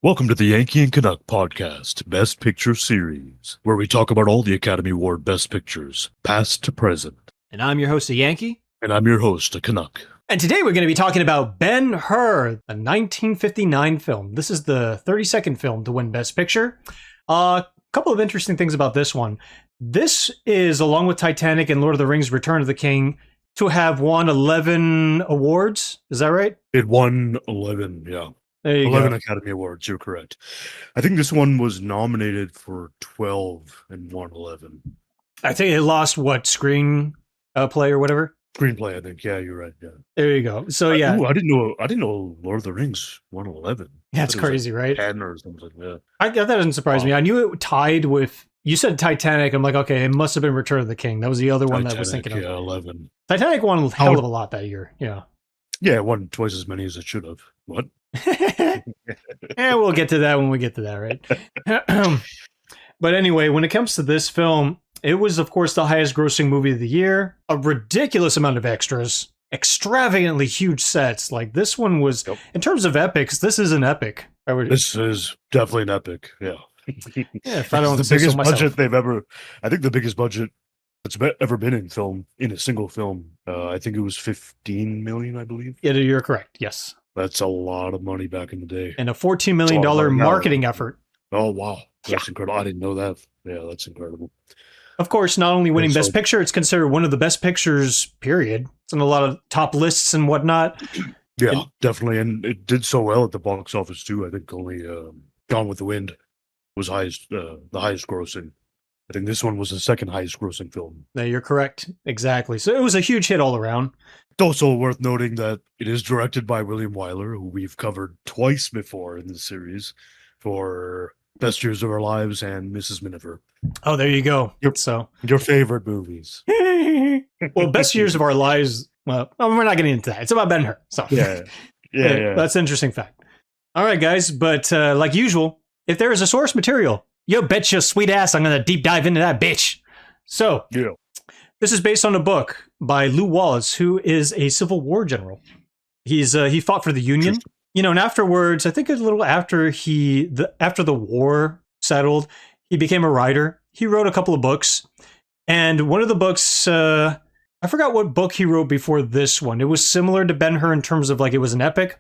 Welcome to the Yankee and Canuck podcast, Best Picture Series, where we talk about all the Academy Award Best Pictures, past to present. And I'm your host, a Yankee. And I'm your host, a Canuck. And today we're going to be talking about Ben-Hur, a 1959 film. This is the 32nd film to win Best Picture. A couple of interesting things about this one. This is, along with Titanic and Lord of the Rings, Return of the King, to have won 11 awards. Is that right? It won 11, yeah. There you 11 go. Academy Awards, you're correct. I think this one was nominated for 12 and won 11. I think it lost, what, screenplay or whatever? Screenplay, I think. Yeah, you're right. Yeah. There you go. So yeah, I didn't know Lord of the Rings won 11. that's crazy, right? 10 or something. Yeah. That doesn't surprise me. I knew it tied with. You said Titanic. I'm like, okay, it must have been Return of the King. That was the other one that I was thinking of. Yeah, 11. Titanic won a hell of a lot that year. Yeah. Yeah, it won twice as many as it should have. What? And we'll get to that when we get to that, right? But anyway, when it comes to this film, it was, of course, the highest grossing movie of the year. A ridiculous amount of extras, extravagantly huge sets. Like this one was, in terms of epics, this is an epic. This is definitely an epic. Yeah. Yeah, if I don't the say biggest so myself. budget they've ever. I think the biggest budget that's ever been in film, in a single film. I think it was 15 million, I believe. Yeah, you're correct. Yes. That's a lot of money back in the day. And a $14 million marketing effort. Oh, wow. That's incredible. I didn't know that. Yeah, that's incredible. Of course, not only winning Best Picture, it's considered one of the best pictures, period. It's on a lot of top lists and whatnot. Yeah, definitely. And it did so well at the box office, too. I think only Gone with the Wind was the highest grossing. I think this one was the second highest grossing film. No, you're correct. Exactly. So it was a huge hit all around. It's also worth noting that it is directed by William Wyler, who we've covered twice before in this series for Best Years of Our Lives and Mrs. Miniver. Oh, there you go. Your favorite movies. Well, Best Years of Our Lives. Well, we're not getting into that. It's about Ben-Hur. So Yeah. That's an interesting fact. All right, guys. But like usual, if there is a source material, yo, bet your sweet ass I'm going to deep dive into that bitch. So, this is based on a book by Lew Wallace, who is a Civil War general. He fought for the Union, and afterwards, I think a little after after the war settled, he became a writer. He wrote a couple of books, and one of the books, I forgot what book he wrote before this one. It was similar to Ben-Hur in terms of like it was an epic.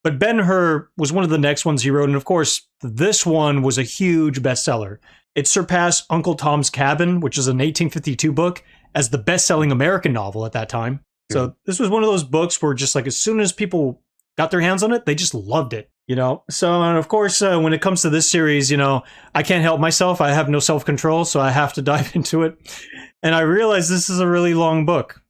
But Ben-Hur was one of the next ones he wrote, and of course, this one was a huge bestseller. It surpassed Uncle Tom's Cabin, which is an 1852 book, as the best-selling American novel at that time. So this was one of those books where just like as soon as people got their hands on it, they just loved it, So, and of course, when it comes to this series, I can't help myself. I have no self-control, so I have to dive into it. And I realize this is a really long book.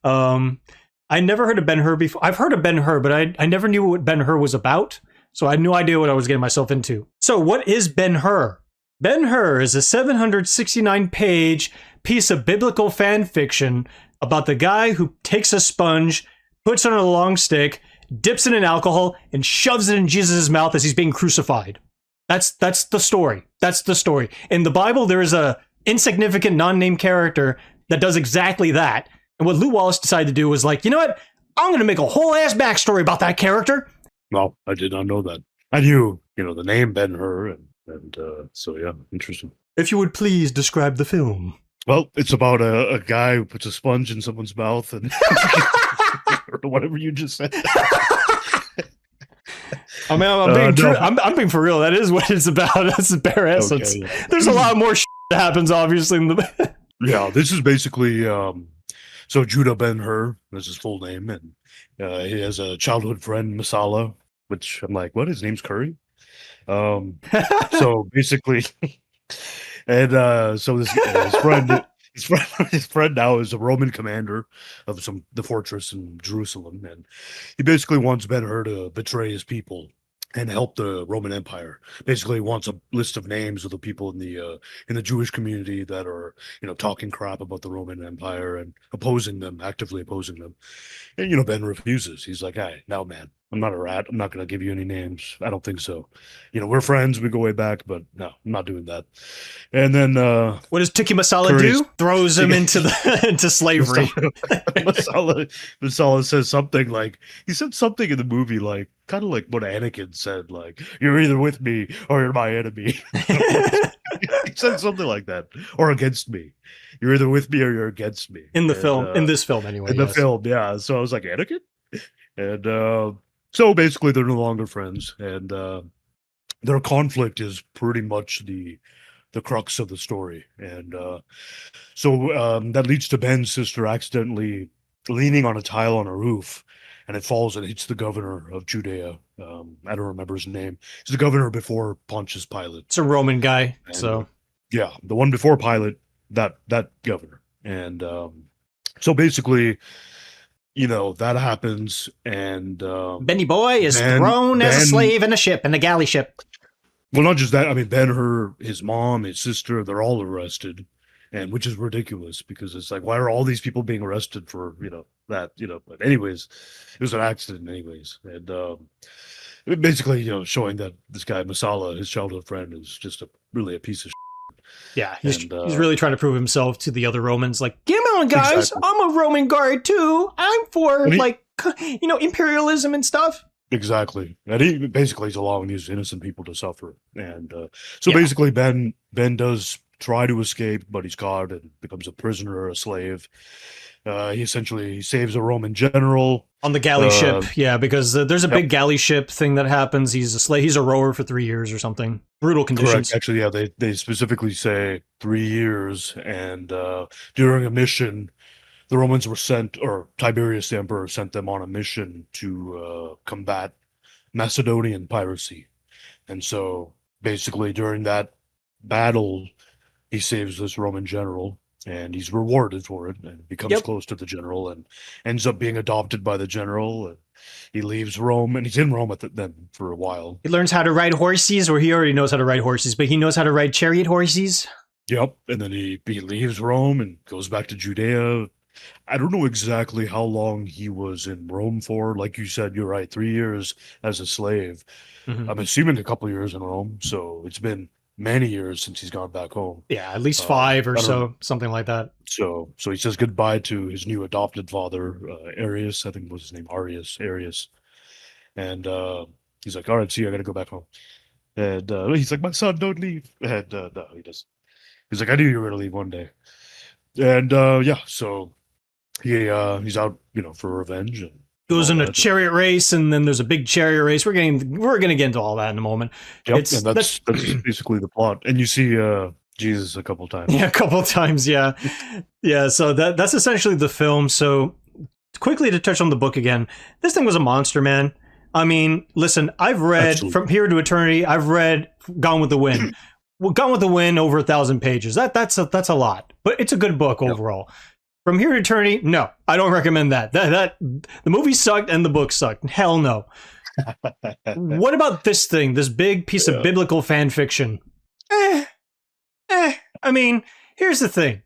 I never heard of Ben-Hur before. I've heard of Ben-Hur, but I never knew what Ben-Hur was about. So I had no idea what I was getting myself into. So what is Ben-Hur? Ben-Hur is a 769-page piece of biblical fan fiction about the guy who takes a sponge, puts it on a long stick, dips it in alcohol, and shoves it in Jesus' mouth as he's being crucified. That's the story. That's the story. In the Bible, there is a insignificant, non-named character that does exactly that. And what Lew Wallace decided to do was like, you know what? I'm going to make a whole ass backstory about that character. Well, I did not know that. I knew, the name Ben-Hur, and so yeah, interesting. If you would please describe the film. Well, it's about a guy who puts a sponge in someone's mouth and or whatever you just said. I mean, I'm being for real. That is what it's about. That's the bare essence. Okay, yeah. There's a lot more shit that happens, obviously. Yeah, this is basically... So Judah Ben-Hur is his full name, and he has a childhood friend, Masala, which I'm like, what? His name's Curry? So basically... And so his friend now is a Roman commander of the fortress in Jerusalem, and he basically wants Ben-Hur to betray his people and help the Roman Empire. Basically, he wants a list of names of the people in the Jewish community that are talking crap about the Roman Empire and actively opposing them. And Ben refuses. He's like, "Hey, now, man, I'm not a rat. I'm not going to give you any names. I don't think so. We're friends. We go way back, but no, I'm not doing that. And then what does Tikka Masala do? Throws him into into slavery. Masala says something like, he said something in the movie like, kind of like what Anakin said, like, you're either with me or you're my enemy. He said something like that, or against me. You're either with me or you're against me. In the film, in this film anyway. In the film, yeah. So I was like, Anakin? And so basically they're no longer friends, and their conflict is pretty much the crux of the story. And so that leads to Ben's sister accidentally leaning on a tile on a roof, and it falls and hits the governor of Judea. I don't remember his name. He's the governor before Pontius Pilate. It's a Roman guy. And, so yeah, the one before Pilate, that governor. And so basically, that happens, and Benny Boy is thrown as a slave in a ship, in a galley ship. Well, not just that. I mean, Ben-Hur, his mom, his sister, they're all arrested, and which is ridiculous because it's like, why are all these people being arrested for that? But anyways, it was an accident, anyways, and basically, showing that this guy Masala, his childhood friend, is just really a piece of. Yeah, he's really trying to prove himself to the other Romans. Like, come on, guys, exactly. I'm a Roman guard too. I'm for imperialism and stuff. Exactly, and he basically is allowing these innocent people to suffer. And basically, Ben does try to escape, but he's caught and becomes a prisoner or a slave. He essentially saves a Roman general on the galley ship. Yeah, because there's a big galley ship thing that happens. He's a slave. He's a rower for 3 years or something. Brutal conditions. Correct. Actually, yeah, they specifically say 3 years. And during a mission, the Romans were sent, or Tiberius the emperor sent them on a mission to combat Macedonian piracy. And so basically during that battle, he saves this Roman general. And he's rewarded for it, and becomes close to the general, and ends up being adopted by the general. And he leaves Rome, and he's in Rome then for a while. He learns how to ride horses, or he already knows how to ride horses, but he knows how to ride chariot horses. Yep, and then he leaves Rome and goes back to Judea. I don't know exactly how long he was in Rome for. Like you said, you're right, 3 years as a slave. Mm-hmm. I'm assuming a couple of years in Rome, so it's been many years since he's gone back home. Yeah, at least 5 or so, something like that. So he says goodbye to his new adopted father, Arius. I think was his name, Arius. And he's like, all right, see you, I gotta go back home. And he's like, my son, don't leave. And no, he doesn't. He's like, I knew you were gonna leave one day. And so he's out, for revenge, and goes in a chariot race, and then there's a big chariot race. We're gonna get into all that in a moment. Yep, and that's basically the plot. And you see Jesus a couple times. Yeah, a couple times. Yeah, yeah. So that's essentially the film. So quickly to touch on the book again, this thing was a monster, man. I mean, listen, I've read From Here to Eternity. I've read Gone with the Wind. Gone with the Wind, over 1,000 pages. That's a lot, but it's a good book overall. From Here to Eternity, no, I don't recommend that. That the movie sucked and the book sucked. Hell no. What about this thing? This big piece of biblical fan fiction? I mean, here's the thing.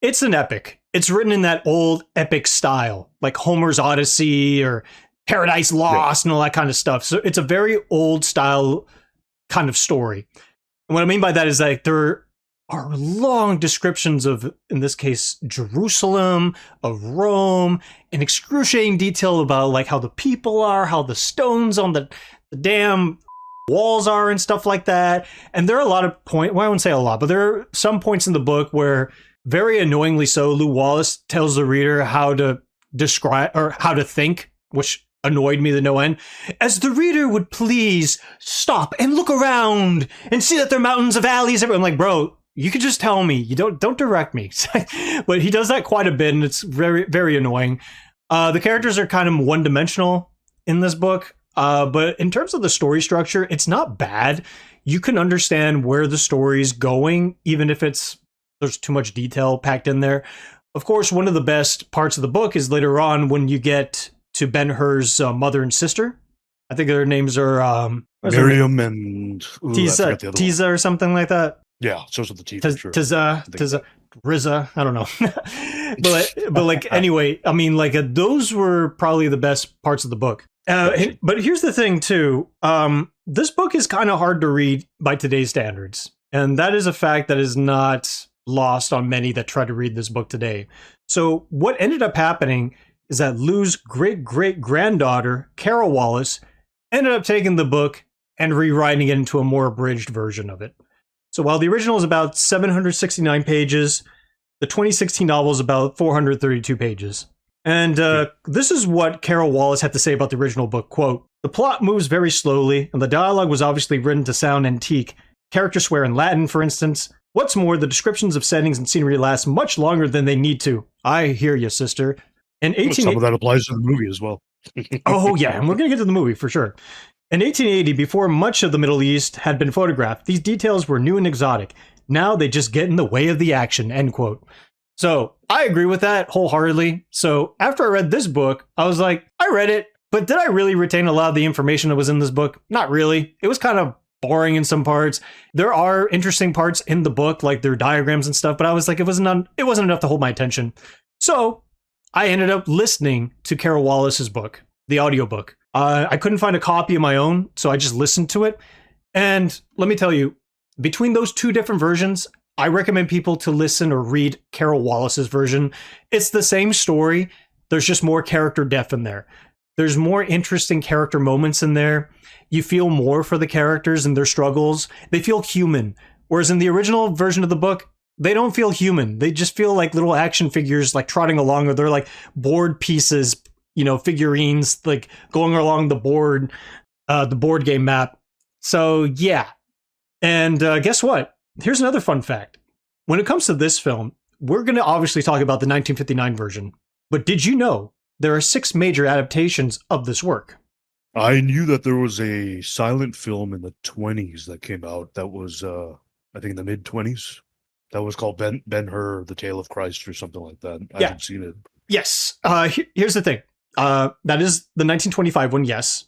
It's an epic. It's written in that old epic style, like Homer's Odyssey or Paradise Lost and all that kind of stuff. So it's a very old style kind of story. And what I mean by that is like there are long descriptions of, in this case, Jerusalem, of Rome, in excruciating detail about like how the people are, how the stones on the damn walls are and stuff like that. And there are a lot of points, well, I wouldn't say a lot, but there are some points in the book where, very annoyingly so, Lew Wallace tells the reader how to describe or how to think, which annoyed me to no end. As the reader would please stop and look around and see that there are mountains and valleys. I'm like, bro, you could just tell me. You don't direct me. But he does that quite a bit, and it's very, very annoying. The characters are kind of one-dimensional in this book, but in terms of the story structure, it's not bad. You can understand where the story's going, even if there's too much detail packed in there. Of course, one of the best parts of the book is later on when you get to Ben-Hur's mother and sister. I think their names are Miriam and Tiza or something like that. Yeah, so with the T. Tiza, Riza, I don't know. but like anyway, I mean, like those were probably the best parts of the book. But here's the thing, too. This book is kind of hard to read by today's standards. And that is a fact that is not lost on many that try to read this book today. So what ended up happening is that Lou's great-great-granddaughter, Carol Wallace, ended up taking the book and rewriting it into a more abridged version of it. So while the original is about 769 pages, the 2016 novel is about 432 pages. And this is what Carol Wallace had to say about the original book, quote, "The plot moves very slowly, and the dialogue was obviously written to sound antique. Characters swear in Latin, for instance. What's more, the descriptions of settings and scenery last much longer than they need to. I hear you, sister." In Some of that applies to the movie as well. Oh, yeah, and we're going to get to the movie for sure. In 1880, before much of the Middle East had been photographed, these details were new and exotic. Now they just get in the way of the action, end quote. So I agree with that wholeheartedly. So after I read this book, I was like, I read it, but did I really retain a lot of the information that was in this book? Not really. It was kind of boring in some parts. There are interesting parts in the book, like their diagrams and stuff, but I was like, it wasn't enough to hold my attention. So I ended up listening to Carol Wallace's book, the audiobook. I couldn't find a copy of my own, so I just listened to it. And let me tell you, between those two different versions, I recommend people to listen or read Carol Wallace's version. It's the same story. There's just more character depth in there. There's more interesting character moments in there. You feel more for the characters and their struggles. They feel human. Whereas in the original version of the book, they don't feel human. They just feel like little action figures like trotting along, or they're like board pieces, figurines like going along the board game map. So yeah. And guess what? Here's another fun fact. When it comes to this film, we're going to obviously talk about the 1959 version. But did you know there are 6 major adaptations of this work? I knew that there was a silent film in the 20s that came out. That was, I think, in the mid-20s. That was called Ben-Hur, The Tale of Christ, or something like that. I haven't seen it. Yes. Here's the thing. That is the 1925 one, yes.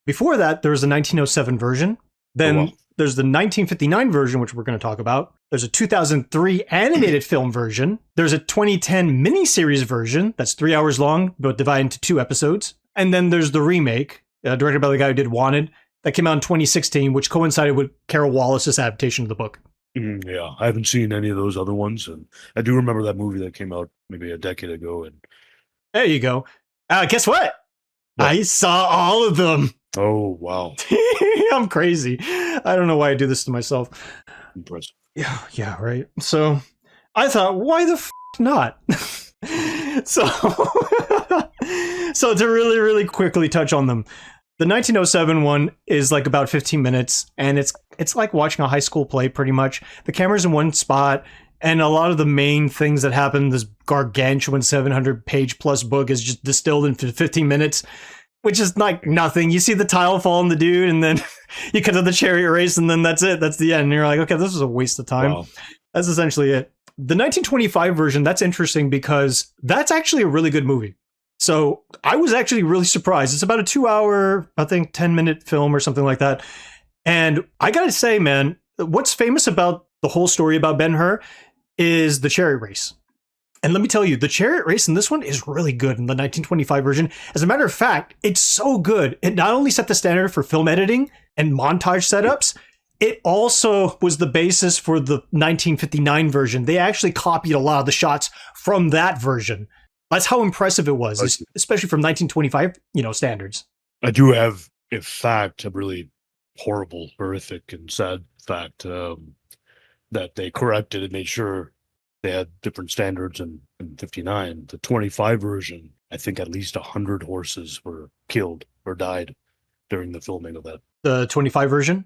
Before that, there was a 1907 version. Then there's the 1959 version, which we're going to talk about. There's a 2003 animated film version. There's a 2010 miniseries version that's 3 hours long, but divided into 2 episodes. And then there's the remake, directed by the guy who did Wanted, that came out in 2016, which coincided with Carol Wallace's adaptation of the book. Yeah, I haven't seen any of those other ones. And I do remember that movie that came out maybe a decade ago. And there you go. Guess what? I saw all of them. Oh, wow. I'm crazy. I don't know why I do this to myself. Impressive. Yeah, right. So I thought, why the f not? So to really, really quickly touch on them, the 1907 one is like about 15 minutes, and it's like watching a high school play pretty much. The camera's in one spot, and a lot of the main things that happen in this gargantuan 700-page plus book is just distilled into 15 minutes. Which is like nothing. You see the tile fall on the dude, and then you cut to the chariot race, and then that's it. That's the end. And you're like, okay, this was a waste of time. Wow. That's essentially it. The 1925 version, that's interesting because that's actually a really good movie. So I was actually really surprised. It's about a 2-hour, I think, 10-minute film or something like that. And I gotta say, man, what's famous about the whole story about Ben-Hur is the chariot race. And let me tell you, the chariot race in this one is really good in the 1925 version. As a matter of fact, it's so good. It not only set the standard for film editing and montage setups, it also was the basis for the 1959 version. They actually copied a lot of the shots from that version. That's how impressive it was, especially from 1925, standards. I do have a fact, a really horrible, horrific, and sad fact that they corrected and made sure they had different standards in 59. The 25 version, I think at least 100 horses were killed or died during the filming of that. The 25 version?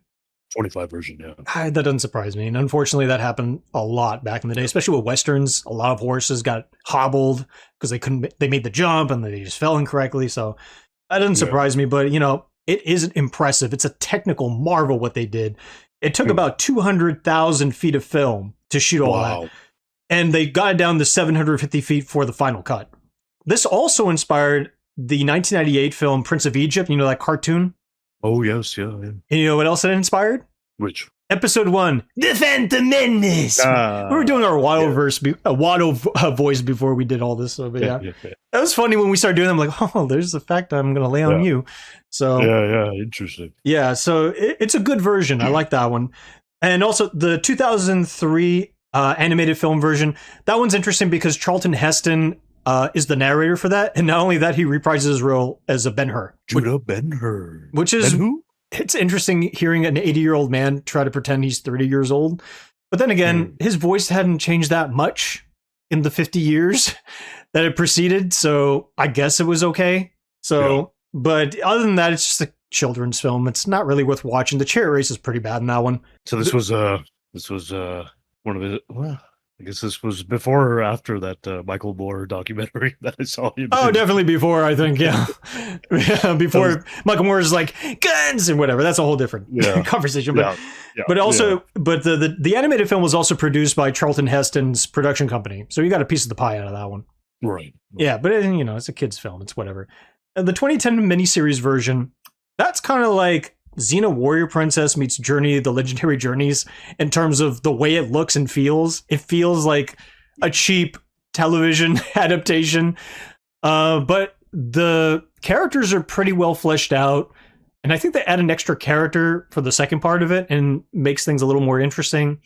25 version, yeah. That doesn't surprise me. And unfortunately, that happened a lot back in the day, especially with Westerns. A lot of horses got hobbled because they made the jump and they just fell incorrectly. So that doesn't surprise me, but it is impressive. It's a technical marvel what they did. It took about 200,000 feet of film to shoot all that. And they got it down to 750 feet for the final cut. This also inspired the 1998 film Prince of Egypt, that cartoon? Oh, yes, yeah. And you know what else it inspired? Which? Episode 1, Defend the Menace. We were doing our Waddle voice before we did all this. So, but yeah. That was funny when we started doing them. Like, oh, there's the fact I'm going to lay on you. So interesting. Yeah, so it's a good version. I like that one. And also the 2003 animated film version. That one's interesting because Charlton Heston is the narrator for that. And not only that, he reprises his role as a Ben-Hur. Judah Ben-Hur. Which is... Ben-Who? It's interesting hearing an 80-year-old man try to pretend he's 30 years old. But then again, his voice hadn't changed that much in the 50 years that it preceded. So I guess it was okay. So, but other than that, it's just a children's film. It's not really worth watching. The chariot race is pretty bad in that one. So this was one of the, well, I guess this was before or after that Michael Moore documentary that I saw. Definitely before, I think, yeah. Before Michael Moore is like, guns and whatever. That's a whole different conversation. But but the animated film was also produced by Charlton Heston's production company. So you got a piece of the pie out of that one. Right. Yeah, but it's a kid's film. It's whatever. And the 2010 miniseries version, that's kind of like Xena Warrior Princess meets Journey, the Legendary Journeys, in terms of the way it looks and feels. It feels like a cheap television adaptation. But the characters are pretty well fleshed out. And I think they add an extra character for the second part of it and makes things a little more interesting.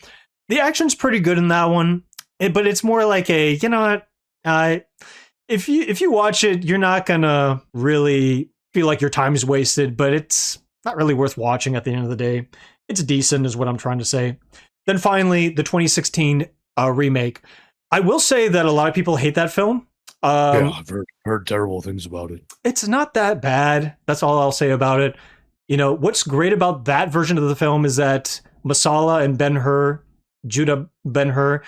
The action's pretty good in that one, but it's more like a, if you watch it, you're not gonna really feel like your time is wasted, but it's not really worth watching at the end of the day. It's decent is what I'm trying to say. Then finally, the 2016 remake. I will say that a lot of people hate that film. I've heard terrible things about it. It's not that bad. That's all I'll say about it. What's great about that version of the film is that Masala and Ben-Hur, Judah Ben-Hur,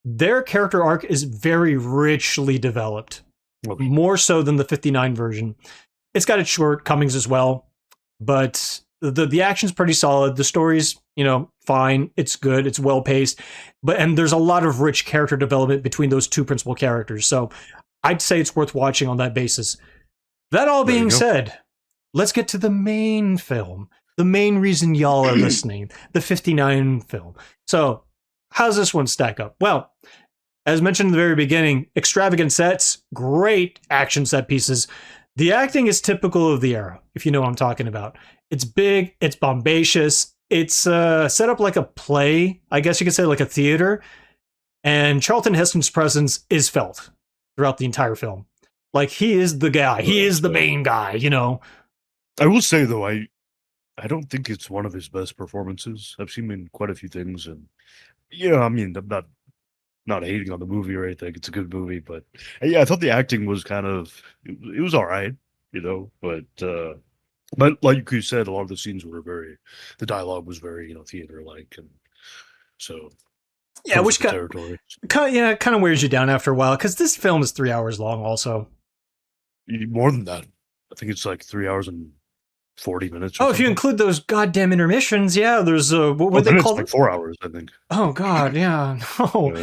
their character arc is very richly developed. Okay. More so than the 59 version. It's got its shortcomings as well. But the action's pretty solid. The story's, fine. It's good. It's well paced. And there's a lot of rich character development between those two principal characters. So I'd say it's worth watching on that basis. That all being said, let's get to the main film. The main reason y'all are listening. The 59 film. So how's this one stack up? Well, as mentioned in the very beginning, extravagant sets, great action set pieces. The acting is typical of the era, if you know what I'm talking about. It's big, it's bombacious, it's set up like a play, I guess you could say, like a theater. And Charlton Heston's presence is felt throughout the entire film. Like, he is the guy, he is the main guy, I will say, though, I don't think it's one of his best performances. I've seen him in quite a few things, and I'm not hating on the movie or anything. It's a good movie, but I thought the acting was kind of, it was all right, but like you said, a lot of the scenes were the dialogue was very, theater-like, and so which kind of wears you down after a while, because this film is 3 hours long. Also, more than that, I think it's like 3 hours and 40 minutes. If you include those goddamn intermissions, there's what were they called? Like 4 hours, I think. Oh God, yeah, no.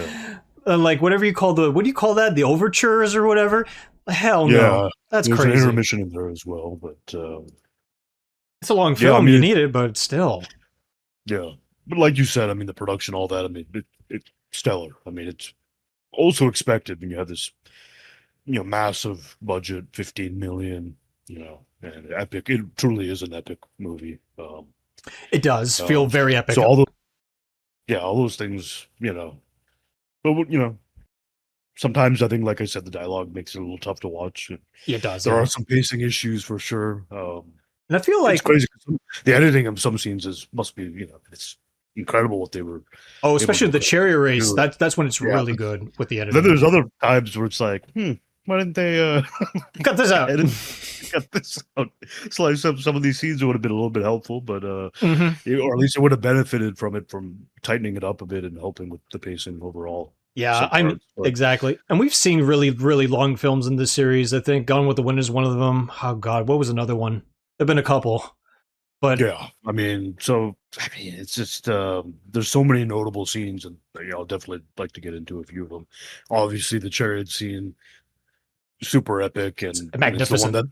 Like whatever you call what do you call that? The overtures or whatever? Hell no, that's crazy. There's an intermission in there as well, but it's a long film. You need it, but still. Yeah, but like you said, the production, all that. It's stellar. It's also expected when you have this, massive budget, 15 million, and epic. It truly is an epic movie. It does feel very epic. So all those things, but sometimes I think, like I said, the dialogue makes it a little tough to watch. It does. There are some pacing issues for sure. And I feel like it's crazy. The editing of some scenes must be, it's incredible what they were. Oh, especially the chariot race. That's when it's really good with the editing. Then there's other times where it's like, why didn't they cut this out? Cut this out. It's like some of these scenes would have been a little bit helpful, but or at least it would have benefited from tightening it up a bit and helping with the pacing overall. Yeah, exactly. And we've seen really, really long films in this series. I think Gone with the Wind is one of them. Oh God, what was another one? There've been a couple, but it's just there's so many notable scenes, and I'll definitely like to get into a few of them. Obviously, the chariot scene, super epic and magnificent. And it's the one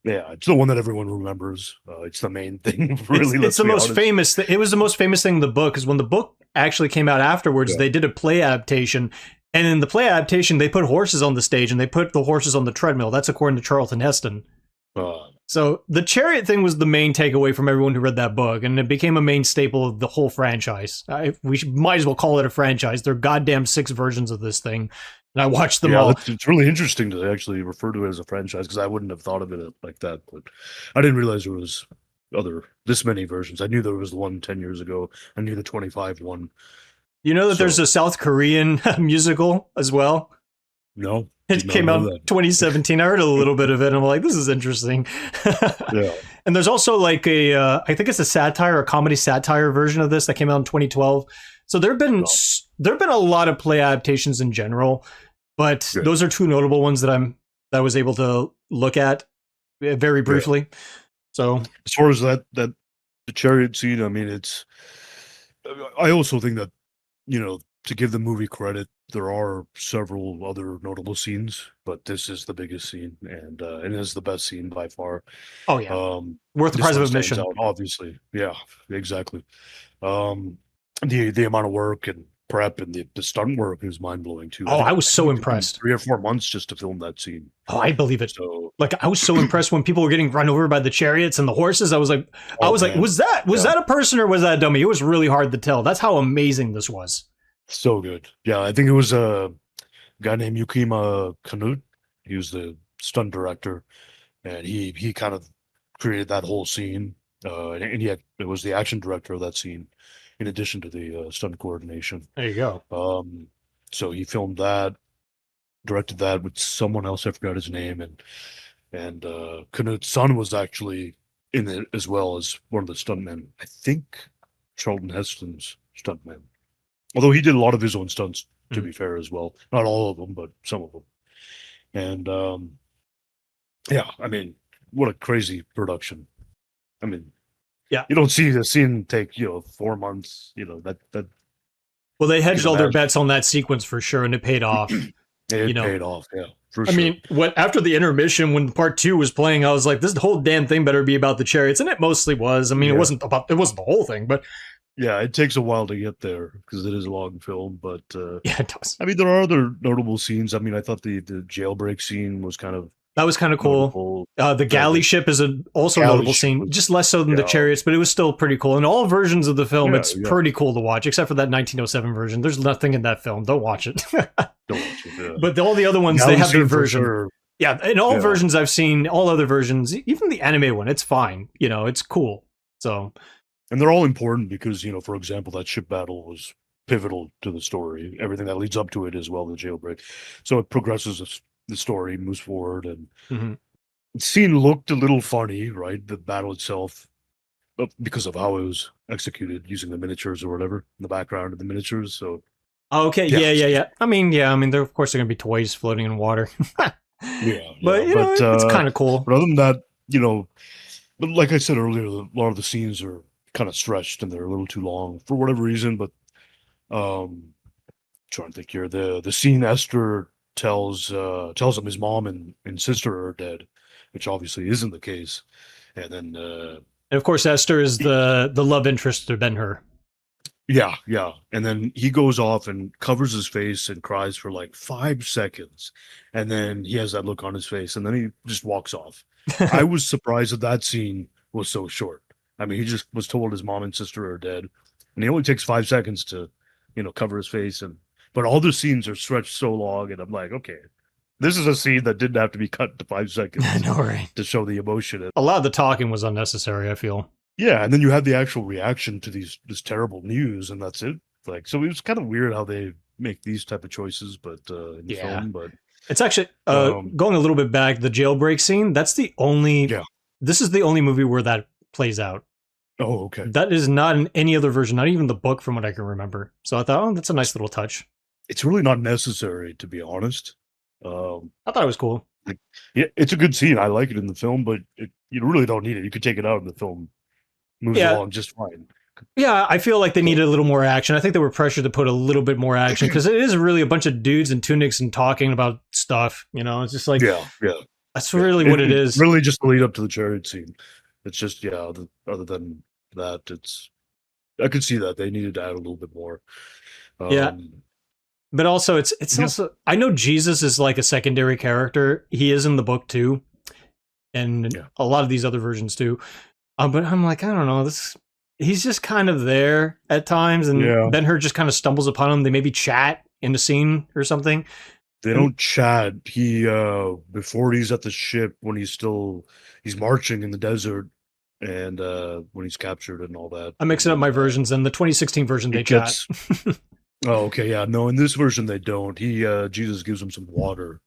Yeah, it's the one that everyone remembers. It's the main thing, really. It's the most famous. It was the most famous thing in the book, because when the book actually came out afterwards, they did a play adaptation. And in the play adaptation, they put horses on the stage, and they put the horses on the treadmill. That's according to Charlton Heston. So the chariot thing was the main takeaway from everyone who read that book, and it became a main staple of the whole franchise. Might as well call it a franchise. There are goddamn 6 versions of this thing, and I watched them all. It's really interesting to actually refer to it as a franchise, because I wouldn't have thought of it like that. But I didn't realize there was this many versions. I knew there was the one 10 years ago. I knew the 25 one. You know that there's a South Korean musical as well? No. It came out in 2017. I heard a little bit of it, and I'm like, this is interesting. Yeah. And there's also like I think it's a satire, a comedy satire version of this that came out in 2012. So there've been a lot of play adaptations in general, but those are 2 notable ones that I was able to look at very briefly. Yeah. So as far as that the chariot scene, I mean, I also think that, to give the movie credit, there are several other notable scenes, but this is the biggest scene, and it is the best scene by far. Oh yeah, worth the price of admission. Obviously, yeah, exactly. The amount of work and prep and the stunt work is mind blowing too. I was so impressed. 3 or 4 months just to film that scene. Oh, I believe it. So, I was so impressed when people were getting run over by the chariots and the horses. I was like, was that a person or was that a dummy? It was really hard to tell. That's how amazing this was. So good. Yeah, I think it was a guy named Yukima Kanut. He was the stunt director, and he kind of created that whole scene. And it was the action director of that scene, in addition to the stunt coordination. There you go. So he filmed that, directed that with someone else. I forgot his name, and Kanut's son was actually in it as well as one of the stuntmen. I think Charlton Heston's stuntman. Although he did a lot of his own stunts, to be fair, as well. Not all of them, but some of them. And yeah, I mean, what a crazy production. I mean, yeah, you don't see the scene take 4 months. That. Well, they hedged all their bets on that sequence for sure, and it paid off. It paid off, yeah. I mean, after the intermission, when part 2 was playing, I was like, this whole damn thing better be about the chariots, and it mostly was. I mean, it wasn't the whole thing, but. Yeah, it takes a while to get there because it is a long film, but yeah, it does. I mean, there are other notable scenes. I mean, I thought the jailbreak scene was kind of cool. The galley ship is also a notable scene, just less so than the chariots, but it was still pretty cool. In all versions of the film, it's pretty cool to watch, except for that 1907 version. There's nothing in that film. Don't watch it. Don't watch it. Yeah. But all the other ones, they have their version. Sure. Yeah, in all versions I've seen, all other versions, even the animated one, it's fine. It's cool. So. And they're all important because, for example, that ship battle was pivotal to the story. Everything that leads up to it as well, the jailbreak. So it progresses the story, moves forward. And the scene looked a little funny, right? The battle itself, because of how it was executed using the miniatures or whatever in the background of the miniatures. So. Okay. Yeah. I mean, they're, of course, they're going to be toys floating in water. But it's kind of cool. But other than that, but like I said earlier, a lot of the scenes are kind of stretched and they're a little too long for whatever reason. But trying to think here, the scene Esther tells him his mom and sister are dead, which obviously isn't the case. And then and of course Esther is the love interest to Ben-Hur. Yeah. And then he goes off and covers his face and cries for like 5 seconds, and then he has that look on his face, and then he just walks off. I was surprised that scene was so short. I mean, he just was told his mom and sister are dead, and he only takes 5 seconds to, cover his face. But all the scenes are stretched so long, and I'm like, okay, this is a scene that didn't have to be cut to 5 seconds to show the emotion. A lot of the talking was unnecessary, I feel. Yeah, and then you had the actual reaction to this terrible news, and that's it. Like, so it was kind of weird how they make these type of choices, but in the film, but it's actually going a little bit back. The jailbreak scene. That's the only. Yeah. This is the only movie where that plays out. Oh, okay. That is not in any other version, not even the book, from what I can remember. So I thought, that's a nice little touch. It's really not necessary, to be honest. I thought it was cool. Yeah, it's a good scene. I like it in the film, but you really don't need it. You could take it out in the film. Moves along just fine. Yeah, I feel like they needed a little more action. I think they were pressured to put a little bit more action because it is really a bunch of dudes in tunics and talking about stuff. It's just like, That's really what it is. Really, just the lead up to the chariot scene. It's just other than that, I could see that they needed to add a little bit more. Yeah. But also, it's also, I know Jesus is like a secondary character. He is in the book too, and a lot of these other versions too. But I'm like, I don't know, he's just kind of there at times, and Ben-Hur just kind of stumbles upon him. They maybe chat in the scene or something. They don't chat. He before he's at the ship, when he's marching in the desert, and when he's captured and all that. I'm mixing up my versions. And the 2016 version, they chat. Oh, okay, yeah. No, in this version they don't. Jesus gives him some water.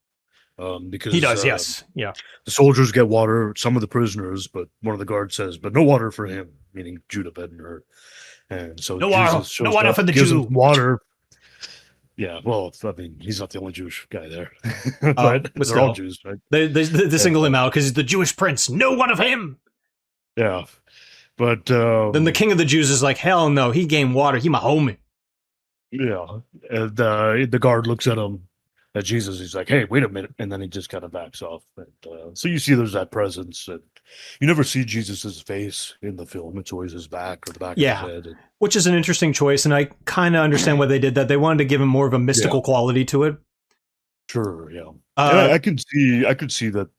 Because he does, yes. Yeah. The soldiers get water, some of the prisoners, but one of the guards says, but no water for him, meaning Judah Ben-Hur. And so no water for the gives Jew. Him water. Yeah, well, I mean, he's not the only Jewish guy there. But they're all Jews, right? They single him out because he's the Jewish prince. No one of him. Yeah. But then the king of the Jews is like, hell no, he gained water. He my homie. Yeah. And the guard looks at him, at Jesus. He's like, hey, wait a minute. And then he just kind of backs off. And, so you see there's that presence. And you never see Jesus's face in the film. It's always his back or the back of his head. Which is an interesting choice. And I kind of understand why they did that. They wanted to give him more of a mystical quality to it. Sure, yeah. I could see that,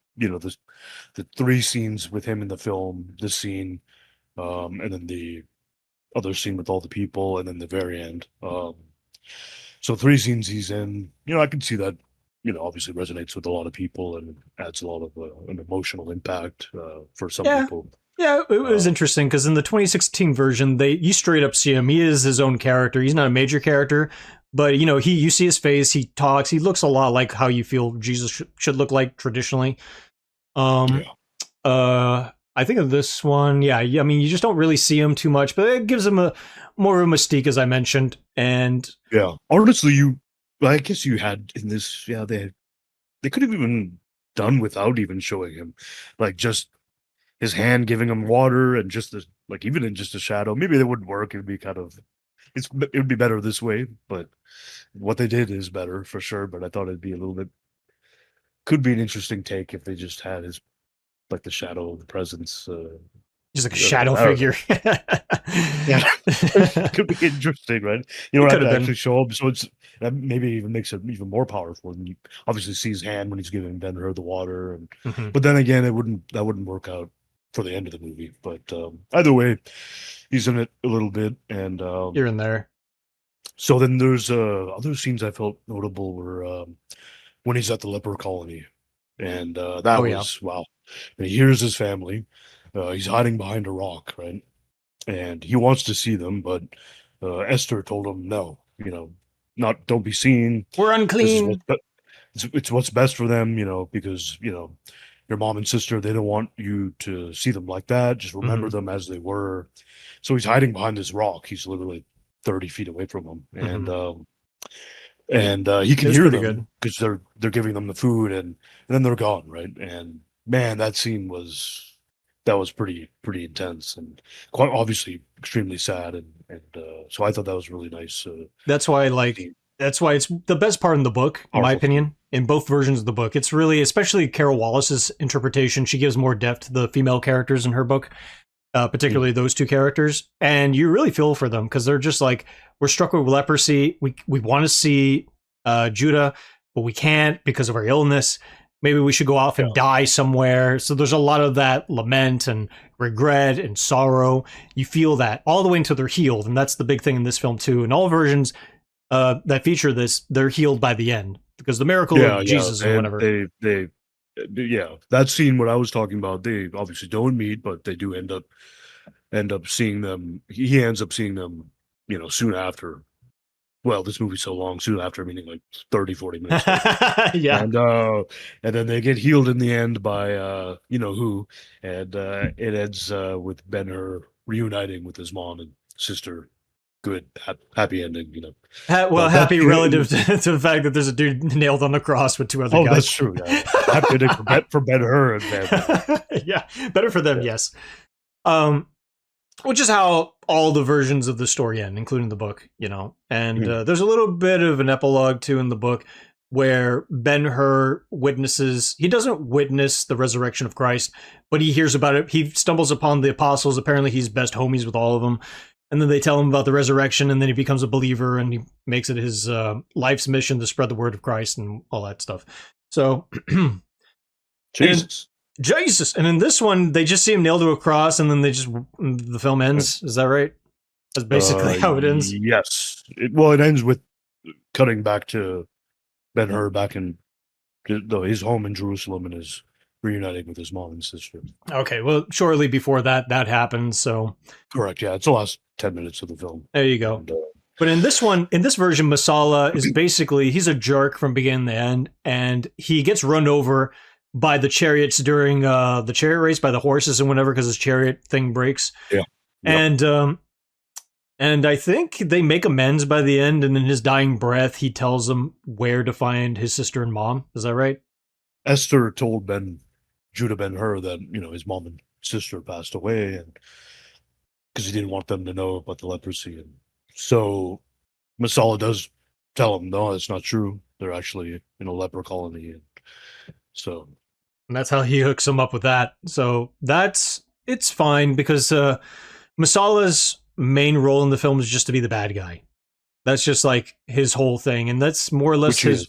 the 3 scenes with him in the film, this scene, and then the other scene with all the people, and then the very end. So 3 scenes he's in, I can see that, obviously resonates with a lot of people and adds a lot of an emotional impact for some people. Yeah, it was interesting because in the 2016 version, you straight up see him. He is his own character. He's not a major character, but you see his face. He talks. He looks a lot like how you feel Jesus should look like traditionally. I think of this one. Yeah, I mean, you just don't really see him too much, but it gives him more of a mystique, as I mentioned. And honestly, I guess you had in this. Yeah, they could have even done without even showing him, like just his hand giving him water and just even in just a shadow. Maybe that wouldn't work. It would be it would be better this way. But what they did is better for sure. But I thought it'd be could be an interesting take if they just had his, like, the shadow of the presence. Just like a shadow figure. Yeah. Could be interesting, right? You don't have to actually show up. So that maybe even makes it even more powerful. And you obviously see his hand when he's giving Ben-Hur the water. But then again, that wouldn't work out for the end of the movie. But either way, he's in it a little bit. And you're in there. So then there's other scenes I felt notable were when he's at the leper colony. And that was, wow. And he hears his family. He's hiding behind a rock, right? And he wants to see them, but Esther told him, no, don't be seen. We're unclean. It's what's best for them, because, your mom and sister, they don't want you to see them like that. Just remember them as they were. So he's hiding behind this rock. He's literally 30 feet away from them. And he can hear them because they're giving them the food, and then they're gone, right? And man, that scene was pretty intense and quite obviously extremely sad, and so I thought that was really nice. That's why it's the best part in the book, in my opinion, in both versions of the book. It's really, especially Carol Wallace's interpretation. She gives more depth to the female characters in her book, particularly those 2 characters, and you really feel for them because they're just like, we're struck with leprosy. We want to see Judah, but we can't because of our illness. Maybe we should go off and die somewhere. So there's a lot of that lament and regret and sorrow. You feel that all the way until they're healed. And that's the big thing in this film too. In all versions that feature this, they're healed by the end because the miracle of Jesus or whatever. That scene, what I was talking about, they obviously don't meet, but they do end up seeing them. He ends up seeing them, soon after. Well, this movie's so long, soon after, meaning like 30, 40 minutes. Yeah. And then they get healed in the end by, who. And it ends with Ben-Hur reuniting with his mom and sister. Good, happy ending, happy relative to the fact that there's a dude nailed on the cross with 2 other guys. Oh, that's true. Yeah. Happy ending for Ben-Hur and Ben. Yeah, better for them, yes. Which is how all the versions of the story end, including the book, and there's a little bit of an epilogue too in the book, where Ben-Hur witnesses, he doesn't witness the resurrection of Christ, but he hears about it. He stumbles upon the apostles. Apparently he's best homies with all of them. And then they tell him about the resurrection, and then he becomes a believer, and he makes it his life's mission to spread the word of Christ and all that stuff. So, Jesus. And in this one, they just see him nailed to a cross, and then the film ends. Is that right? That's basically how it ends. Yes. It ends with cutting back to Ben-Hur back in his home in Jerusalem and is reuniting with his mom and sister. Okay, well, shortly before that happens. So correct, yeah, it's the last 10 minutes of the film. There you go. And, but in this version, Masala is basically, he's a jerk from beginning to end, and he gets run over by the chariots during the chariot race, by the horses and whatever, because his chariot thing breaks. Yeah. Yep. And I think they make amends by the end, and in his dying breath, he tells them where to find his sister and mom. Is that right? Esther told Judah Ben-Hur that, his mom and sister passed away, and because he didn't want them to know about the leprosy. And so Masala does tell him, no, it's not true. They're actually in a leper colony. And that's how he hooks him up with that. So it's fine, because Masala's main role in the film is just to be the bad guy. That's just like his whole thing, and that's more or less he is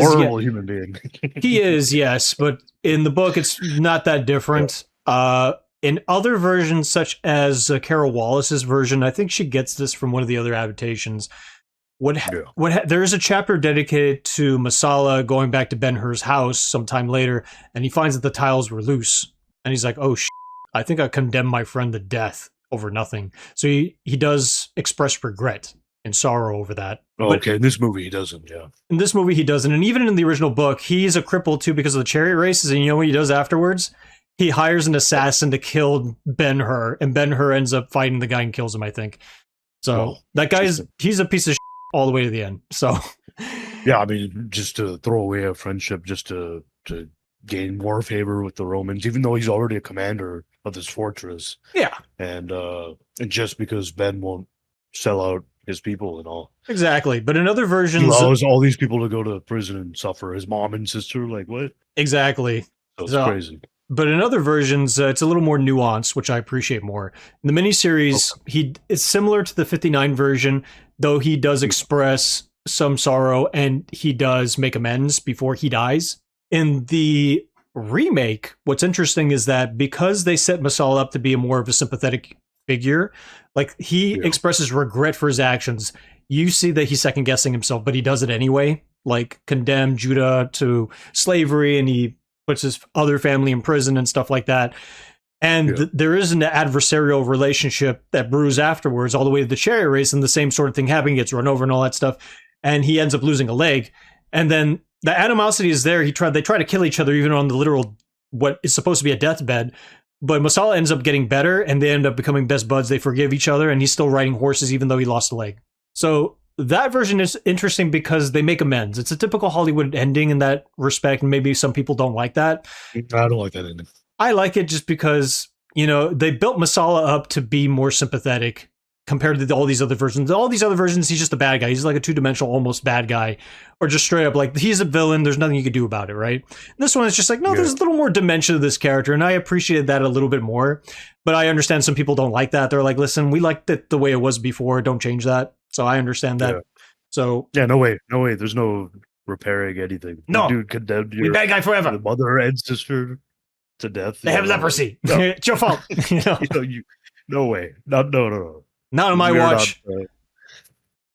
horrible human being. He is, yes, but in the book it's not that different. Yeah. In other versions, such as Carol Wallace's version, I think she gets this from one of the other adaptations. There is a chapter dedicated to Masala going back to Ben-Hur's house sometime later, and he finds that the tiles were loose, and he's like, "Oh shit, I think I condemned my friend to death over nothing." So he does express regret and sorrow over that. Oh, okay, in this movie he doesn't, yeah. In this movie he doesn't, and even in the original book, he's a cripple too because of the chariot races, and you know what he does afterwards? He hires an assassin to kill Ben-Hur, and Ben-Hur ends up fighting the guy and kills him, I think. So that he's a piece of shit all the way to the end. So yeah, I mean, just to throw away a friendship, just to gain more favor with the Romans, even though he's already a commander of this fortress. Yeah. And just because Ben won't sell out his people and all. Exactly. But in other versions, he allows all these people to go to prison and suffer. His mom and sister, like what? Exactly. So it's crazy. But in other versions, it's a little more nuanced, which I appreciate more. In the miniseries, it's similar to the 59 version, though he does express some sorrow and he does make amends before he dies. In the remake, what's interesting is that because they set Masala up to be more of a sympathetic figure, like he expresses regret for his actions. You see that he's second guessing himself, but he does it anyway, like condemn Judah to slavery, and he puts his other family in prison and stuff like that. And there is an adversarial relationship that brews afterwards, all the way to the chariot race, and the same sort of thing happening, gets run over and all that stuff. And he ends up losing a leg. And then the animosity is there. They try to kill each other, even on the literal, what is supposed to be a deathbed. But Masala ends up getting better, and they end up becoming best buds. They forgive each other, and he's still riding horses, even though he lost a leg. So that version is interesting because they make amends. It's a typical Hollywood ending in that respect, and maybe some people don't like that. I don't like that ending. I like it just because, they built Masala up to be more sympathetic compared to all these other versions. All these other versions, he's just a bad guy. He's like a two-dimensional, almost bad guy, or just straight up like he's a villain. There's nothing you can do about it, right? This one is just like, no, there's a little more dimension to this character, and I appreciated that a little bit more. But I understand some people don't like that. They're like, listen, we liked it the way it was before. Don't change that. So I understand that. Yeah. So no way. There's no repairing anything. No, the dude condemned we bad guy forever. The mother and sister to death. They have leprosy. No. It's your fault. No way. No. Not on my watch.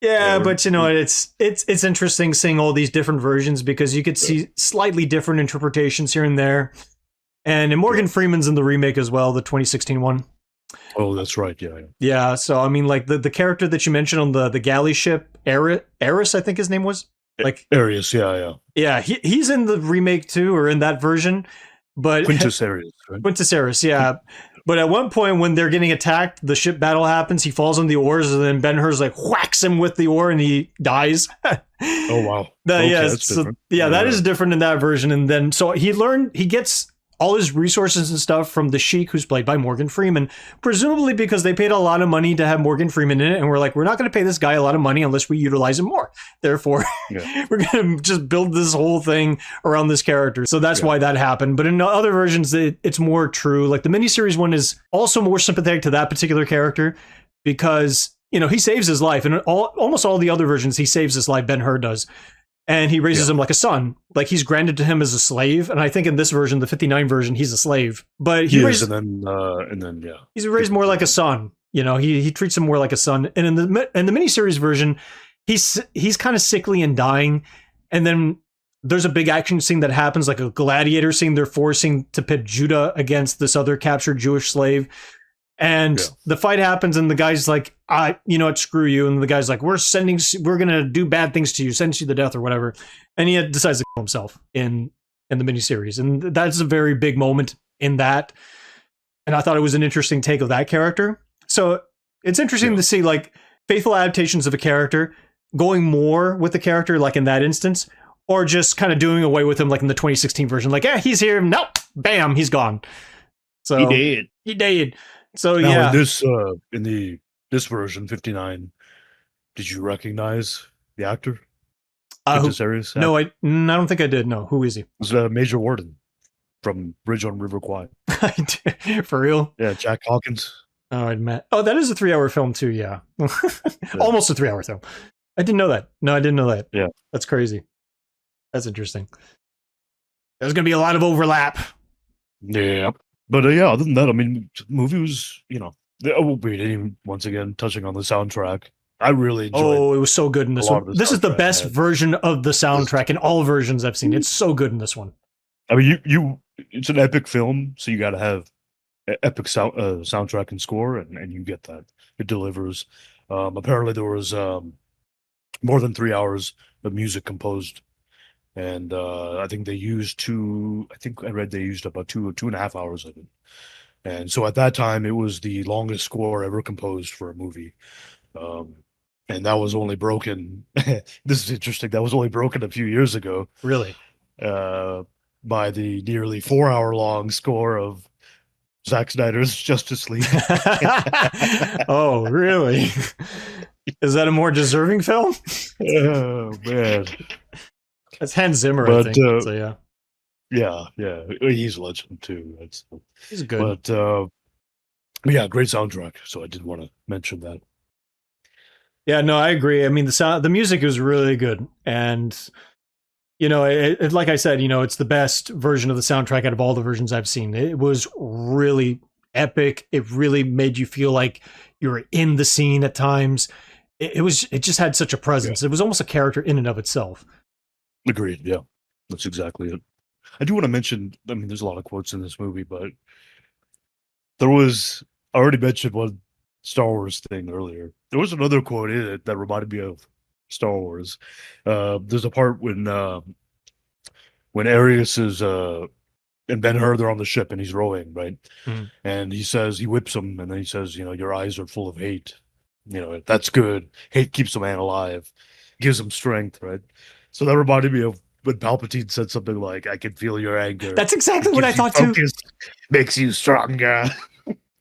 But it's interesting seeing all these different versions because you could see slightly different interpretations here and there. And Morgan Freeman's in the remake as well, the 2016 one. Oh, that's right. Yeah. Yeah. So I mean, like the character that you mentioned on the galley ship, Eris, I think his name was. Like Arius. Yeah. Yeah. He's in the remake too, or in that version. But Quintus Arius. Right? Quintus Arius. Yeah. But at one point when they're getting attacked, the ship battle happens. He falls on the oars, and then Ben-Hur's like whacks him with the oar, and he dies. Oh wow! That is different in that version. And then so he gets all his resources and stuff from the Sheik, who's played by Morgan Freeman, presumably because they paid a lot of money to have Morgan Freeman in it, and we're like, we're not going to pay this guy a lot of money unless we utilize him more. Therefore, we're going to just build this whole thing around this character. So that's why that happened. But in other versions, it's more true. Like the miniseries one is also more sympathetic to that particular character because, you know, he saves his life. And almost all the other versions, he saves his life. Ben-Hur does. And he raises him like a son. Like he's granted to him as a slave. And I think in this version, the 59 version, he's a slave. But he's raised more like a son. You know, he treats him more like a son. And in the miniseries version, he's kind of sickly and dying. And then there's a big action scene that happens, like a gladiator scene. They're forcing to pit Judah against this other captured Jewish slave. And the fight happens, and the guy's like, you know what, screw you. And the guy's like, we're going to do bad things to you, sentence you to death or whatever. And he decides to kill himself in the miniseries. And that's a very big moment in that. And I thought it was an interesting take of that character. So it's interesting to see like faithful adaptations of a character going more with the character, like in that instance, or just kind of doing away with him, like in the 2016 version. Like, he's here. Nope. Bam. He's gone. So He did. So now, in this version 59, did you recognize the actor? Series? No, I don't think I did. No, who is he? It was Major Warden from Bridge on River Kwai. For real? Yeah, Jack Hawkins. Oh, that is a 3-hour film too. Yeah, almost a 3-hour film. I didn't know that. No, I didn't know that. Yeah, that's crazy. That's interesting. There's gonna be a lot of overlap. Yeah. But other than that, I mean, the movie was, you know, once again, touching on the soundtrack. I really enjoyed it. Oh, it was so good in this one. This is the best version of the soundtrack in all versions I've seen. It's so good in this one. I mean, it's an epic film, so you got to have epic soundtrack and score, and you get that. It delivers. Apparently, there was more than 3 hours of music composed. And I think I read they used about 2.5 hours of it. And so at that time, it was the longest score ever composed for a movie. And that was only broken. This is interesting. That was only broken a few years ago. Really? By the nearly 4-hour long score of Zack Snyder's Justice League. Oh, really? Is that a more deserving film? Oh, man. That's Hans Zimmer, I think. So yeah, he's a legend too. He's good. But yeah, great soundtrack. So I did want to mention that. Yeah, no, I agree. I mean, the music is really good, and you know, it, like I said, you know, it's the best version of the soundtrack out of all the versions I've seen. It was really epic. It really made you feel like you were in the scene at times. It just had such a presence. Yeah. It was almost a character in and of itself. Agreed. Yeah, that's exactly it. I do want to mention, I mean, there's a lot of quotes in this movie, but I already mentioned one Star Wars thing earlier. There was another quote in it that reminded me of Star Wars. There's a part when Arius is and Ben-Hur, they're on the ship and he's rowing, right? Mm-hmm. And he whips him, and then he says, you know, your eyes are full of hate. You know, that's good. Hate keeps a man alive, gives him strength, right? So that reminded me of when Palpatine said something like, I can feel your anger. That's exactly what I thought too. Makes you stronger.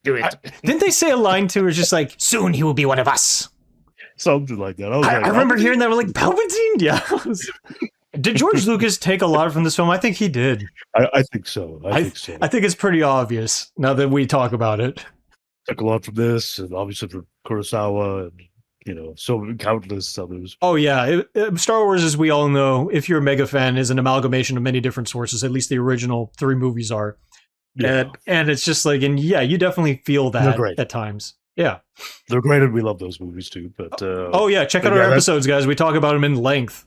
Do it. Didn't they say a line too? It's just like, soon he will be one of us. Something like that. I remember hearing that. We're like, Palpatine? Yeah. Did George Lucas take a lot from this film? I think he did. I think so. I think it's pretty obvious now that we talk about it. Took a lot from this, and obviously from Kurosawa, and you know, so countless others. Oh yeah, Star Wars, as we all know, if you're a mega fan, is an amalgamation of many different sources. At least the original 3 movies are. Yeah. And it's just like, and yeah, you definitely feel that at times. Yeah, they're great, and we love those movies too. But oh yeah, check out our episodes, guys. We talk about them in length.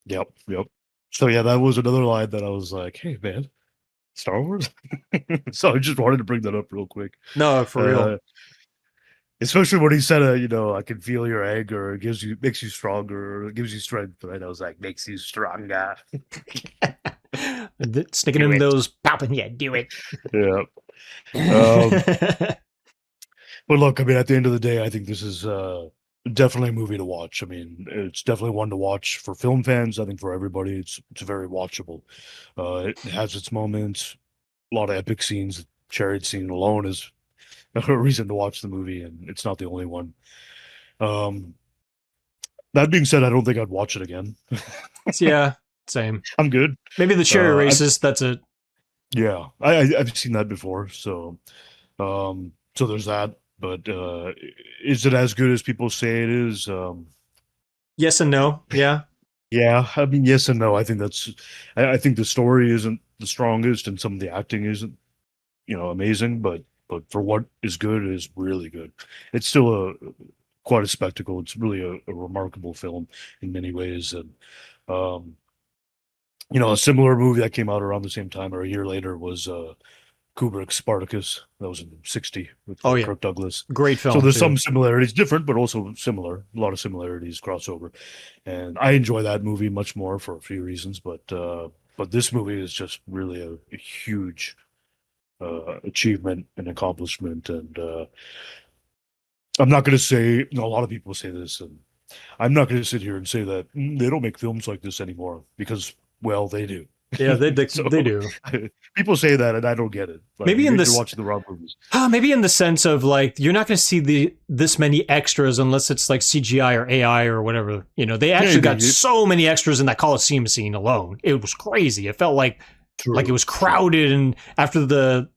Yep. So yeah, that was another line that I was like, hey man, Star Wars. So I just wanted to bring that up real quick. No, for real. Especially when he said, you know, I can feel your anger. It makes you stronger. It gives you strength. Right? I was like, makes you stronger. Sticking in those popping. Yeah, do it. Yeah. But look, I mean, at the end of the day, I think this is definitely a movie to watch. I mean, it's definitely one to watch for film fans. I think for everybody, it's very watchable. It has its moments. lot of epic scenes. Chariot scene alone is a reason to watch the movie, and it's not the only one. Um, that being said, I don't think I'd watch it again. Yeah, same. I'm good. Maybe the chariot races. That's it. Yeah, I've seen that before. So there's that. But is it as good as people say it is? Yes and no. Yeah. Yeah, I mean, yes and no. I think I think the story isn't the strongest, and some of the acting isn't, amazing. But for what is good is really good. It's still quite a spectacle. It's really a remarkable film in many ways, and um, a similar movie that came out around the same time or a year later was Kubrick's Spartacus. That was in '60 with Kirk Douglas. Great film. So there's some similarities, different, but also similar. A lot of similarities, crossover, and I enjoy that movie much more for a few reasons. But this movie is just really a huge achievement and accomplishment. And I'm not going to say, a lot of people say this, and I'm not going to sit here and say that they don't make films like this anymore because, well, they do. Yeah, they do. People say that, and I don't get it. Like, maybe you're watching the wrong movies. Maybe in the sense of like you're not going to see this many extras unless it's like CGI or AI or whatever. They actually got so many extras in that Coliseum scene alone. It was crazy. It felt like it was crowded, and after the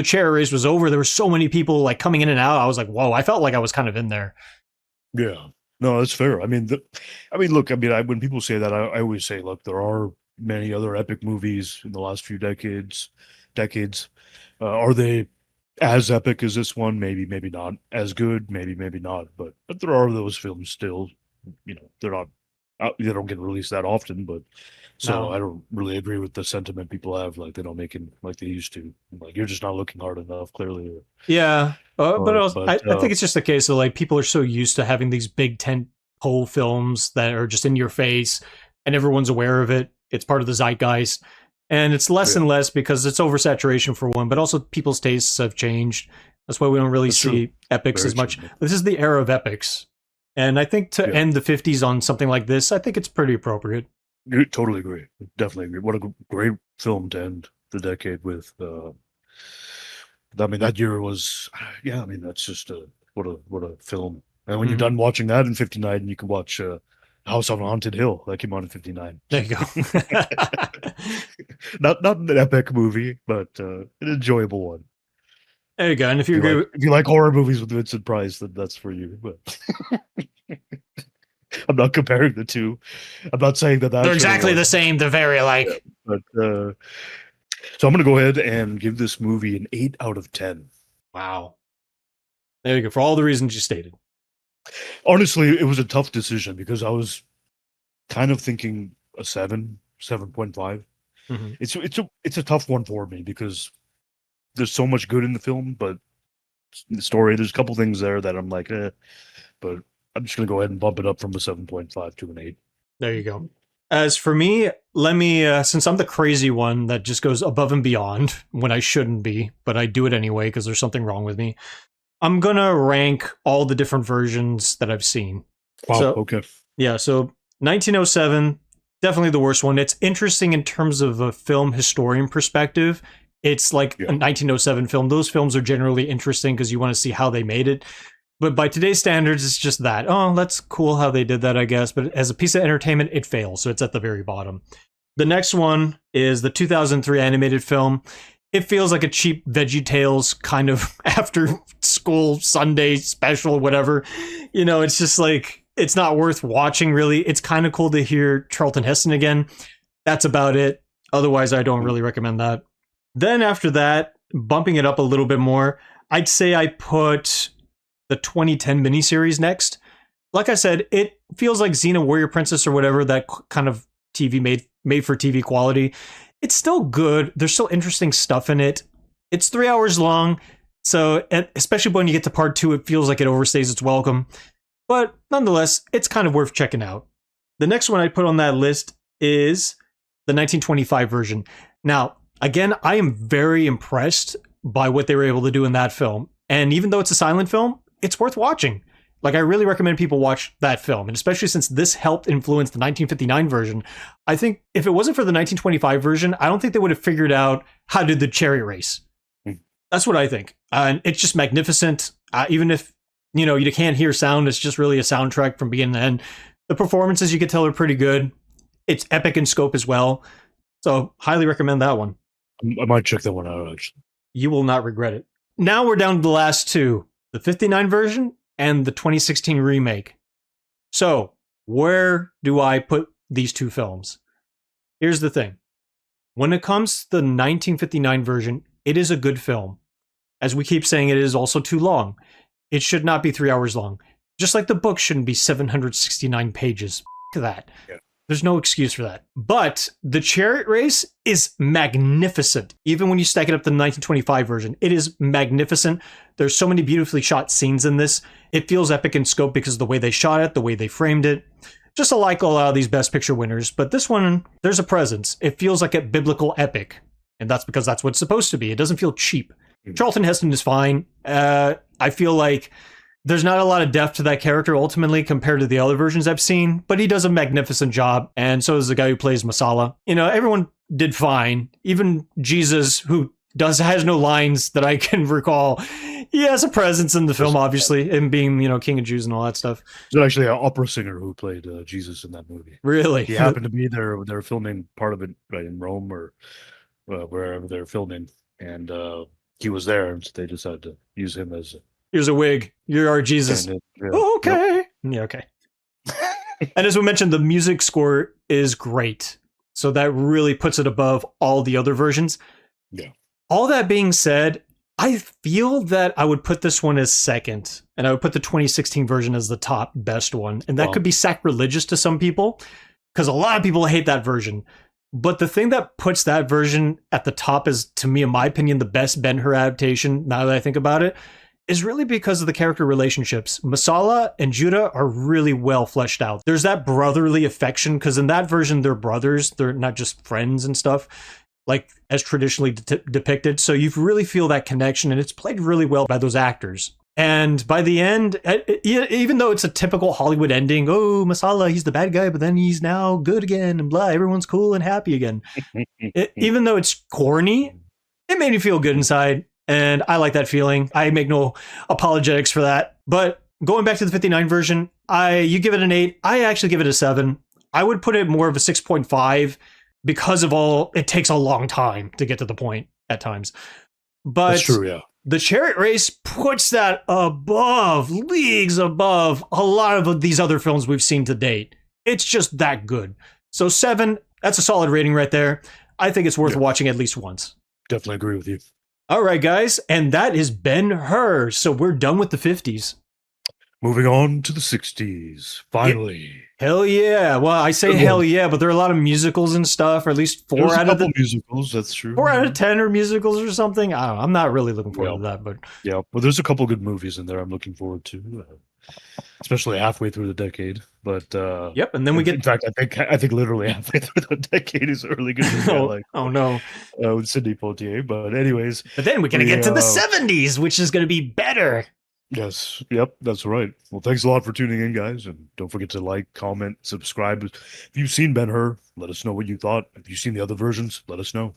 chariot race was over, there were so many people like coming in and out. I was like, whoa! I felt like I was kind of in there. Yeah, no, that's fair. I mean, look. When people say that, I always say, look, there are many other epic movies in the last few decades. Are they as epic as this one? Maybe not. As good? Maybe not. But there are those films still. They're not. They don't get released that often. But I don't really agree with the sentiment people have. Like they don't make it like they used to. Like you're just not looking hard enough. Clearly. Yeah, but I think it's just a case of like people are so used to having these big tent pole films that are just in your face, and everyone's aware of it. It's part of the zeitgeist, and it's less and less because it's oversaturation for one, but also people's tastes have changed. That's why we don't really see epics as much. This is the era of epics, and I think to end the 50s on something like this, I think it's pretty appropriate. Totally agree. Definitely agree. What a great film to end the decade with. That year was, that's just what a film. And when you're done watching that in '59, you can watch House on Haunted Hill that came out in '59. There you go. Not an epic movie, but an enjoyable one. There you go. And if you like horror movies with Vincent Price, then that's for you. But I'm not comparing the two. I'm not saying that they're exactly the same. They're very alike. But so I'm going to go ahead and give this movie an 8 out of 10. Wow. There you go. For all the reasons you stated. Honestly, it was a tough decision because I was kind of thinking a 7.5. Mm-hmm. It's a tough one for me because there's so much good in the film, but the story, there's a couple things there that I'm like, but I'm just going to go ahead and bump it up from a 7.5 to an 8. There you go. As for me, let me, since I'm the crazy one that just goes above and beyond when I shouldn't be, but I do it anyway because there's something wrong with me, I'm going to rank all the different versions that I've seen. Wow, okay. Yeah, so 1907, definitely the worst one. It's interesting in terms of a film historian perspective. It's like a 1907 film. Those films are generally interesting because you want to see how they made it. But by today's standards, it's just that. Oh, that's cool how they did that, I guess. But as a piece of entertainment, it fails. So it's at the very bottom. The next one is the 2003 animated film. It feels like a cheap VeggieTales kind of after school Sunday special, whatever. It's just like, it's not worth watching, really. It's kind of cool to hear Charlton Heston again. That's about it. Otherwise, I don't really recommend that. Then after that, bumping it up a little bit more, I'd say I put the 2010 miniseries next. Like I said, it feels like Xena Warrior Princess or whatever, that kind of TV made for TV quality. It's still good. There's still interesting stuff in it. It's 3 hours long. So especially when you get to part 2, it feels like it overstays its welcome. But nonetheless, it's kind of worth checking out. The next one I put on that list is the 1925 version. Now, again, I am very impressed by what they were able to do in that film. And even though it's a silent film, it's worth watching. Like, I really recommend people watch that film, and especially since this helped influence the 1959 version. I think if it wasn't for the 1925 version, I don't think they would have figured out how to do the chariot race. That's what I think. And it's just magnificent. Even if, you can't hear sound, it's just really a soundtrack from beginning to end. The performances, you can tell, are pretty good. It's epic in scope as well. So, highly recommend that one. I might check that one out, actually. You will not regret it. Now we're down to the last two, the 59 version and the 2016 remake. So, where do I put these two films? Here's the thing. When it comes to the 1959 version, it is a good film. As we keep saying, it is also too long. It should not be 3 hours long. Just like the book shouldn't be 769 pages. F that. Yeah. There's no excuse for that. But the chariot race is magnificent. Even when you stack it up to the 1925 version, it is magnificent. There's so many beautifully shot scenes in this. It feels epic in scope because of the way they shot it, the way they framed it. Just like a lot of these Best Picture winners. But this one, there's a presence. It feels like a biblical epic. And that's because that's what it's supposed to be. It doesn't feel cheap. Charlton Heston is fine. I feel like there's not a lot of depth to that character ultimately compared to the other versions I've seen, but he does a magnificent job, and so does the guy who plays Masala. Everyone did fine. Even Jesus, who has no lines that I can recall, he has a presence in the film, obviously, him being, King of Jews and all that stuff. There's actually an opera singer who played Jesus in that movie. Really? He happened to be there. They're filming part of it right in Rome or wherever they're filming, and he was there, and so they decided to use him as here's a wig. You're our Jesus. Okay. Yep. Yeah, okay. And as we mentioned, the music score is great. So that really puts it above all the other versions. Yeah. All that being said, I feel that I would put this one as second, and I would put the 2016 version as the top best one. And that could be sacrilegious to some people, because a lot of people hate that version. But the thing that puts that version at the top is, to me, in my opinion, the best Ben-Hur adaptation, now that I think about it, is really because of the character relationships. Masala and Judah are really well fleshed out. There's that brotherly affection, because in that version, they're brothers. They're not just friends and stuff, like as traditionally depicted. So you really feel that connection, and it's played really well by those actors. And by the end, even though it's a typical Hollywood ending, oh, Masala, he's the bad guy, but then he's now good again, and blah, everyone's cool and happy again. Even though it's corny, it made me feel good inside. And I like that feeling. I make no apologetics for that. But going back to the 59 version, you give it an 8. I actually give it a 7. I would put it more of a 6.5 because of it takes a long time to get to the point at times. But that's true, yeah. The chariot race puts that leagues above a lot of these other films we've seen to date. It's just that good. So 7, that's a solid rating right there. I think it's worth watching at least once. Definitely agree with you. All right, guys, and that is Ben-Hur. So we're done with the 50s. Moving on to the 60s. Finally. Hell yeah. Well, I say hell yeah, but there are a lot of musicals and stuff, or at least 4 out of the musicals, that's true. 4 out of 10 are musicals or something. I don't know. I'm not really looking forward to that, but yeah, well, there's a couple good movies in there I'm looking forward to, especially halfway through the decade. But yep, and then we get. In fact, I think literally halfway through the decade is a really good movie. Oh no, with Sidney Poitier. But anyways, but then we're gonna get to the 70s, which is gonna be better. Yes. Yep. That's right. Well, thanks a lot for tuning in, guys. And don't forget to like, comment, subscribe. If you've seen Ben-Hur, let us know what you thought. If you've seen the other versions, let us know.